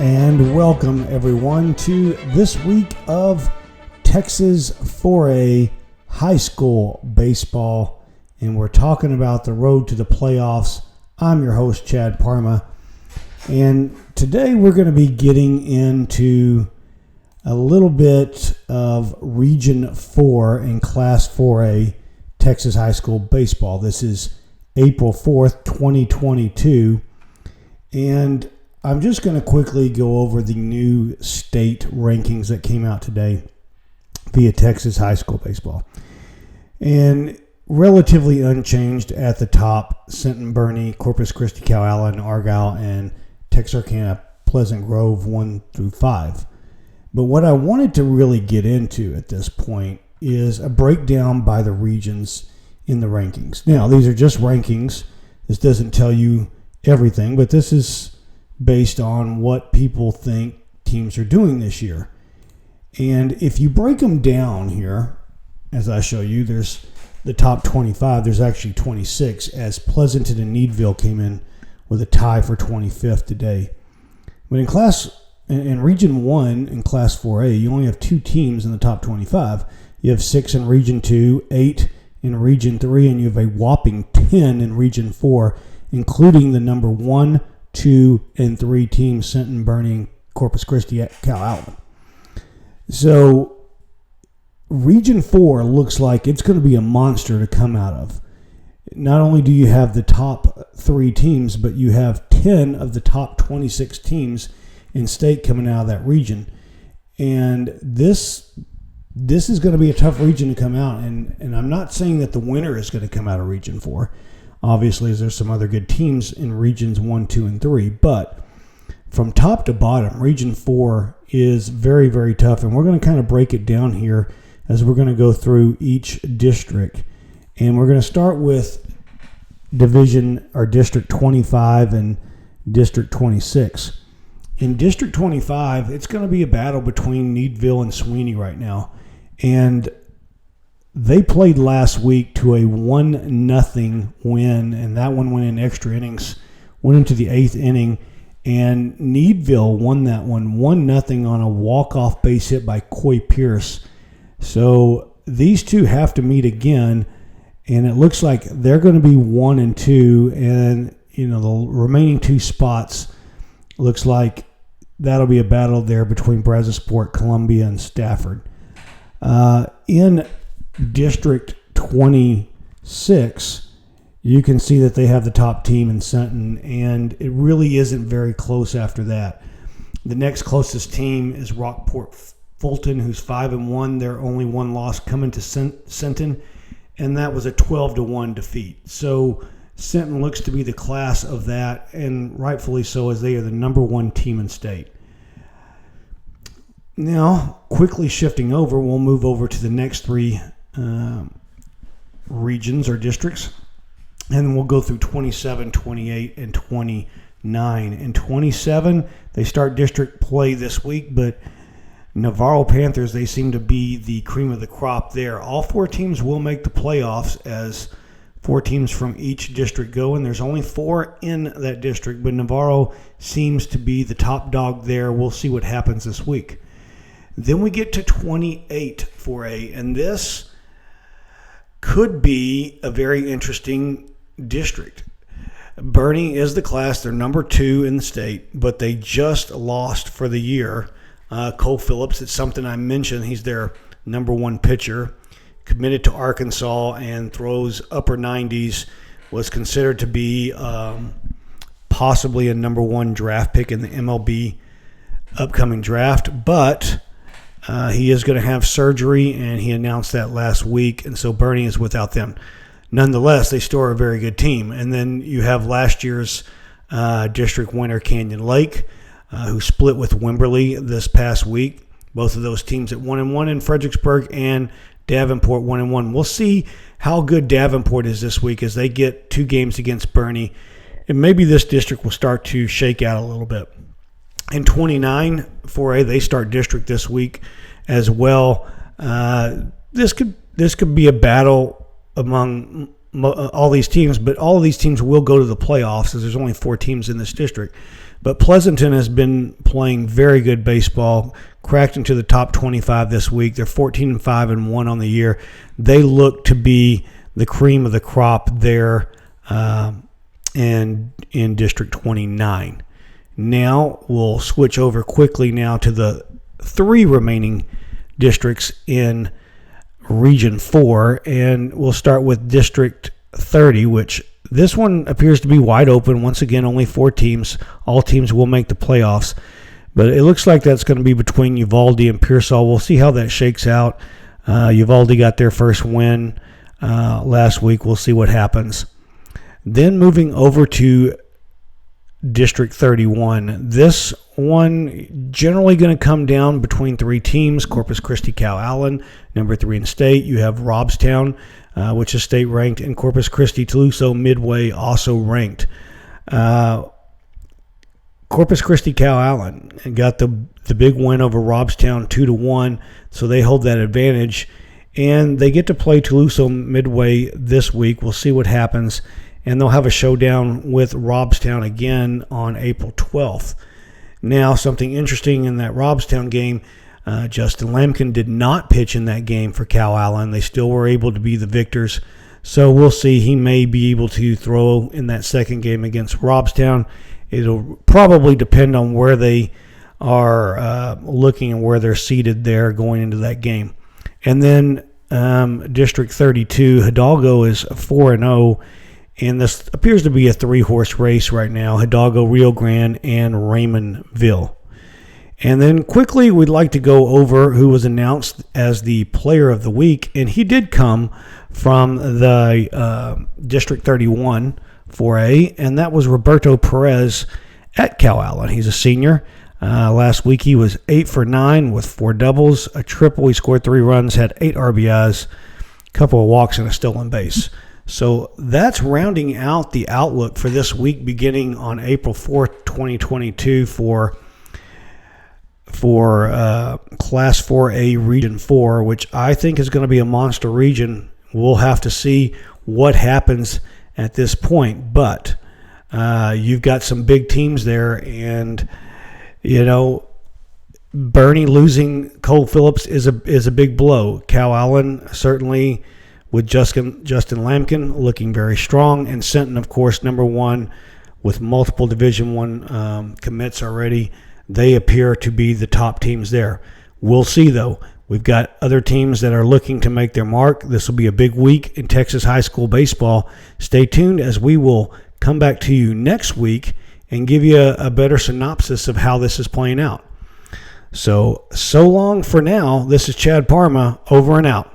And welcome everyone to this week of Texas 4A high school baseball, and we're talking about the road to the playoffs. I'm your host, Chad Parma, and today we're going to be getting into a little bit of Region 4 and Class 4A Texas high school baseball. This is April 4th, 2022, and I'm just going to quickly go over the new state rankings that came out today via Texas high school baseball. And relatively unchanged at the top: Sinton, Boerne, Corpus Christi, Calallen, Argyle, and Texarkana, Pleasant Grove 1 through 5. But what I wanted to really get into at this point is a breakdown by the regions in the rankings. Now, these are just rankings. This doesn't tell you everything, but this is based on what people think teams are doing this year. And if you break them down here, as I show you, there's the top 25. There's actually 26, as Pleasanton and Needville came in with a tie for 25th today. But in Region 1 in Class 4A, you only have 2 teams in the top 25. You have 6 in Region 2, 8 in Region 3, and you have a whopping 10 in Region 4, including the number 1, 2, and 3 teams, Sinton, Boerne, and Corpus Christi, Calallen. So Region 4 looks like it's going to be a monster to come out of. Not only do you have the top 3 teams, but you have 10 of the top 26 teams in state coming out of that region. And this is going to be a tough region to come out. And I'm not saying that the winner is going to come out of Region 4. Obviously, there's some other good teams in Regions 1, 2, and 3. But from top to bottom, Region 4 is very, very tough. And we're going to kind of break it down here as we're going to go through each district. And we're going to start with District 25 and District 26. In District 25, it's going to be a battle between Needville and Sweeney right now. And they played last week to a 1-0 win, and that one went in extra innings, went into the 8th inning, and Needville won that one 1-0 on a walk-off base hit by Coy Pierce. So these two have to meet again, and it looks like they're going to be 1 and 2, and the remaining 2 spots looks like that'll be a battle there between Brazosport, Columbia, and Stafford. In District 26, you can see that they have the top team in Sinton, and it really isn't very close after that. The next closest team is Rockport Fulton, who's 5-1. Their only one loss coming to Sinton, and that was a 12-1 defeat. So Sinton looks to be the class of that, and rightfully so, as they are the number 1 team in state. Now, quickly shifting over, we'll move over to the next 3 regions or districts, and we'll go through 27, 28, and 29. In 27, they start district play this week, but Navarro Panthers, they seem to be the cream of the crop there. All 4 teams will make the playoffs, as 4 teams from each district go, and there's only 4 in that district, but Navarro seems to be the top dog there. We'll see what happens this week. Then we get to 28 4A, and this could be a very interesting district. Boerne is the class. They're number 2 in the state, but they just lost for the year. Cole Phillips, it's something I mentioned. He's their number 1 pitcher, committed to Arkansas and throws upper 90s, was considered to be possibly a number 1 draft pick in the MLB upcoming draft, but he is going to have surgery, and he announced that last week, and so Boerne is without them. Nonetheless, they still are a very good team. And then you have last year's district winner, Canyon Lake, who split with Wimberley this past week. Both of those teams at 1-1 in Fredericksburg, and Davenport 1-1. We'll see how good Davenport is this week as they get 2 games against Boerne, and maybe this district will start to shake out a little bit. In 29 4A, they start district this week as well. This could be a battle among all these teams, but all of these teams will go to the playoffs, as there's only 4 teams in this district. But Pleasanton has been playing very good baseball, cracked into the top 25 this week. They're 14-5-1 on the year. They look to be the cream of the crop there and in District 29. Now we'll switch over quickly now to the 3 remaining districts in Region 4, and we'll start with District 30, which this one appears to be wide open. Once again, only 4 teams. All teams will make the playoffs, but it looks like that's going to be between Uvalde and Pearsall. We'll see how that shakes out. Uvalde got their first win last week. We'll see what happens. Then moving over to District 31. This one generally going to come down between 3 teams. Corpus Christi, Calallen, number 3 in state. You have Robstown, which is state ranked, and Corpus Christi, Toledo, Midway, also ranked. Corpus Christi, Calallen got the big win over Robstown 2-1, so they hold that advantage, and they get to play Toledo, Midway this week. We'll see what happens. And they'll have a showdown with Robstown again on April 12th. Now, something interesting in that Robstown game, Justin Lampkin did not pitch in that game for Calallen. They still were able to be the victors. So we'll see. He may be able to throw in that second game against Robstown. It'll probably depend on where they are looking and where they're seated there going into that game. And then District 32, Hidalgo is 4-0. And this appears to be a 3-horse race right now: Hidalgo, Rio Grande, and Raymondville. And then quickly, we'd like to go over who was announced as the Player of the Week. And he did come from the District 31 4A, and that was Roberto Perez at Calallen. He's a senior. Last week, he was 8 for 9 with 4 doubles, a triple. He scored 3 runs, had 8 RBIs, a couple of walks, and a stolen base. So that's rounding out the outlook for this week beginning on April 4th, 2022 for Class 4A Region 4, which I think is going to be a monster region. We'll have to see what happens at this point. But you've got some big teams there, and, you know, Bernie losing Cole Phillips is a big blow. Calallen certainly, with Justin Lampkin looking very strong, and Sinton, of course, number 1 with multiple Division I commits already. They appear to be the top teams there. We'll see, though. We've got other teams that are looking to make their mark. This will be a big week in Texas high school baseball. Stay tuned as we will come back to you next week and give you a better synopsis of how this is playing out. So long for now. This is Chad Parma, over and out.